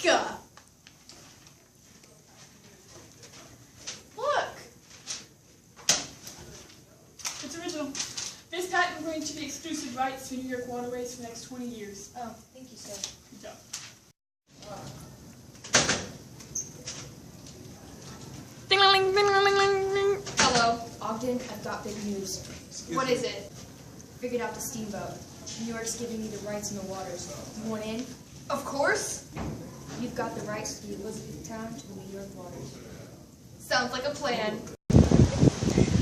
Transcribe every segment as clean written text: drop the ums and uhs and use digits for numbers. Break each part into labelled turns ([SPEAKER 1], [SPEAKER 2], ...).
[SPEAKER 1] Gah! Look!
[SPEAKER 2] It's original. This patent is going to be exclusive rights to New York waterways for the next 20 years.
[SPEAKER 1] Oh, thank you, sir.
[SPEAKER 2] Good job. Ding-a-ling-ding-a-ling-ling-ling.
[SPEAKER 1] Hello, Ogden, I've got big news. What is it? Figured out the steamboat. New York's giving me the rights in the waters. You want in? Of course. You've got the rights to the Elizabethtown to the New York waters. Sounds like a plan.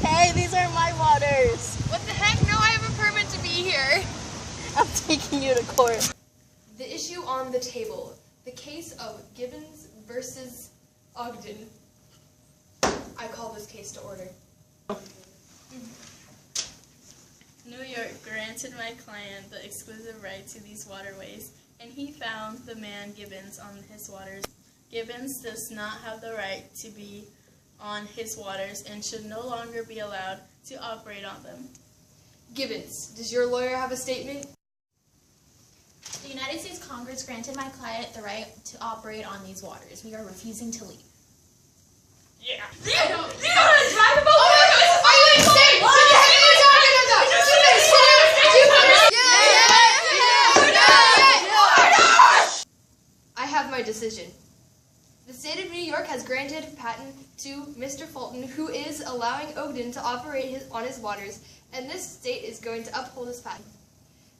[SPEAKER 3] Hey, these are my waters.
[SPEAKER 4] What the heck? No, I have a permit to be here.
[SPEAKER 3] I'm taking you to court.
[SPEAKER 1] The issue on the table, the case of Gibbons versus Ogden. I call this case to order.
[SPEAKER 5] New York granted my client the exclusive right to these waterways, and he found the man Gibbons on his waters. Gibbons does not have the right to be on his waters and should no longer be allowed to operate on them.
[SPEAKER 1] Gibbons, does your lawyer have a statement?
[SPEAKER 4] The United States Congress granted my client the right to operate on these waters. We are refusing to leave.
[SPEAKER 2] Yeah.
[SPEAKER 1] I don't drive a boat. Are you insane? What the heck are you talking about? I have my decision. The state of New York has granted patent to Mr. Fulton, who is allowing Ogden to operate on his waters, and this state is going to uphold his patent.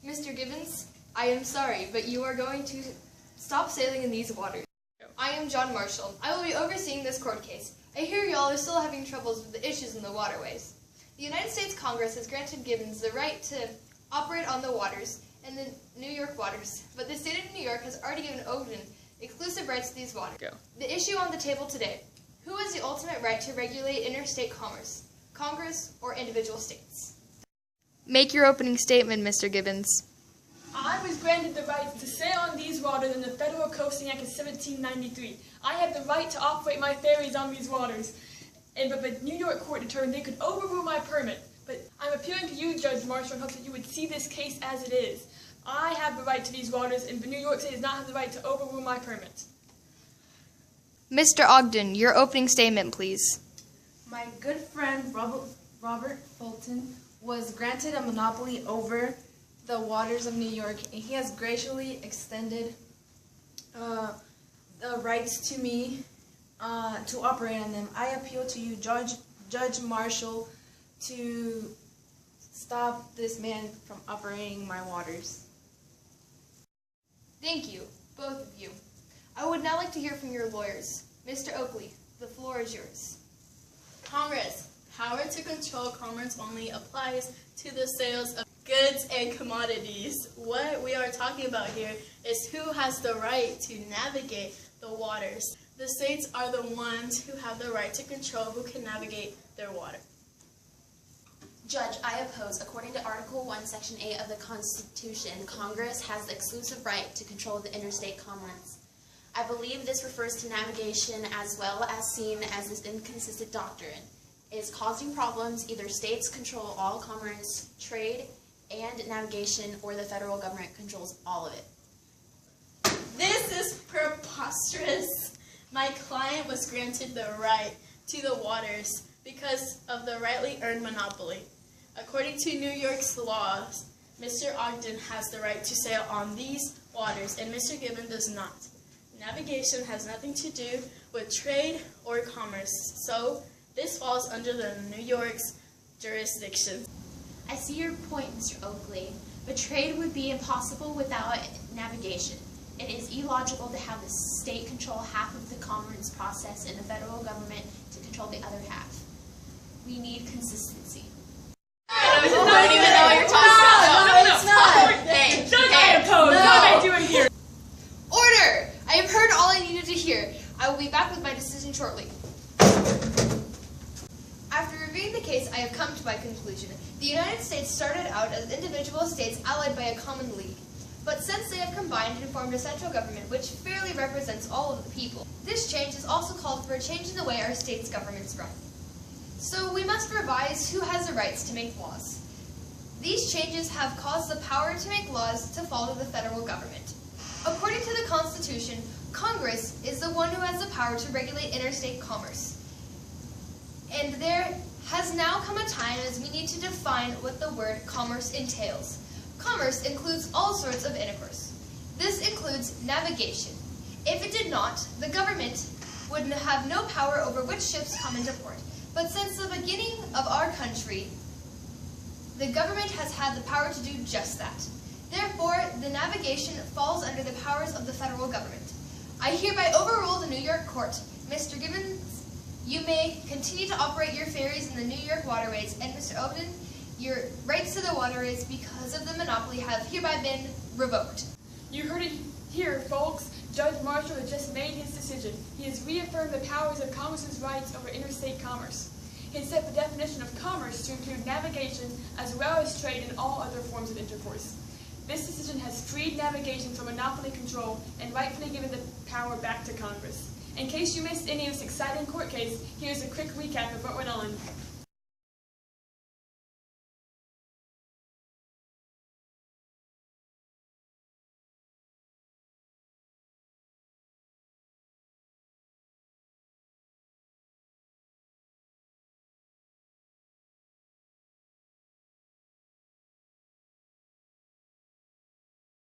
[SPEAKER 1] Mr. Gibbons, I am sorry, but you are going to stop sailing in these waters. I am John Marshall. I will be overseeing this court case. I hear y'all are still having troubles with the issues in the waterways. The United States Congress has granted Gibbons the right to operate on the waters and the New York waters, but the state of New York has already given Ogden exclusive rights to these waters. The issue on the table today: who has the ultimate right to regulate interstate commerce, Congress or individual states? Make your opening statement, Mr. Gibbons.
[SPEAKER 2] I was granted the right to sail on these waters in the Federal Coasting Act of 1793. I have the right to operate my ferries on these waters. But the New York court determined they could overrule my permit. But I'm appealing to you, Judge Marshall, in hopes that you would see this case as it is. I have the right to these waters, and New York State does not have the right to overrule my permit.
[SPEAKER 1] Mr. Ogden, your opening statement, please.
[SPEAKER 6] My good friend Robert Fulton was granted a monopoly over the waters of New York, and he has graciously extended the rights to me to operate on them. I appeal to you, Judge Marshall, to stop this man from operating my waters.
[SPEAKER 1] Thank you, both of you. I would now like to hear from your lawyers. Mr. Oakley, the floor is yours.
[SPEAKER 5] Congress, power to control commerce only applies to the sales of goods and commodities. What we are talking about here is who has the right to navigate the waters. The states are the ones who have the right to control who can navigate their water.
[SPEAKER 4] Judge, I oppose. According to Article 1, Section 8 of the Constitution, Congress has the exclusive right to control the interstate commerce. I believe this refers to navigation as well as seen as this inconsistent doctrine. It is causing problems. Either states control all commerce, trade, and navigation, or the federal government controls all of it.
[SPEAKER 5] This is preposterous. My client was granted the right to the waters because of the rightly earned monopoly. According to New York's laws, Mr. Ogden has the right to sail on these waters, and Mr. Gibbons does not. Navigation has nothing to do with trade or commerce, so this falls under the New York's jurisdiction.
[SPEAKER 4] I see your point, Mr. Oakley, but trade would be impossible without navigation. It is illogical to have the state control half of the commerce process and the federal government to control the other half. We need consistency.
[SPEAKER 5] I don't even know what you're talking about.
[SPEAKER 2] No,
[SPEAKER 5] it's not.
[SPEAKER 2] Hey, Judge, I oppose. What am I doing here?
[SPEAKER 1] Order! I have heard all I needed to hear. I will be back with my decision shortly. After reviewing the case, I have come to my conclusion. The United States started out as individual states allied by a common league. But since they have combined and formed a central government which fairly represents all of the people, this change has also called for a change in the way our states' governments run. So we must revise who has the rights to make laws. These changes have caused the power to make laws to fall to the federal government. According to the Constitution, Congress is the one who has the power to regulate interstate commerce. And there has now come a time as we need to define what the word commerce entails. Commerce includes all sorts of intercourse. This includes navigation. If it did not, the government would have no power over which ships come into port. But since the beginning of our country, the government has had the power to do just that. Therefore, the navigation falls under the powers of the federal government. I hereby overrule the New York court. Mr. Gibbons, you may continue to operate your ferries in the New York waterways, and Mr. Ogden, your rights to the waterways because of the monopoly have hereby been revoked.
[SPEAKER 2] You heard it here, folks. Judge Marshall has just made his decision. He has reaffirmed the powers of Congress's rights over interstate commerce. He has set the definition of commerce to include navigation as well as trade and all other forms of intercourse. This decision has freed navigation from monopoly control and rightfully given the power back to Congress. In case you missed any of this exciting court case, here's a quick recap of what went on.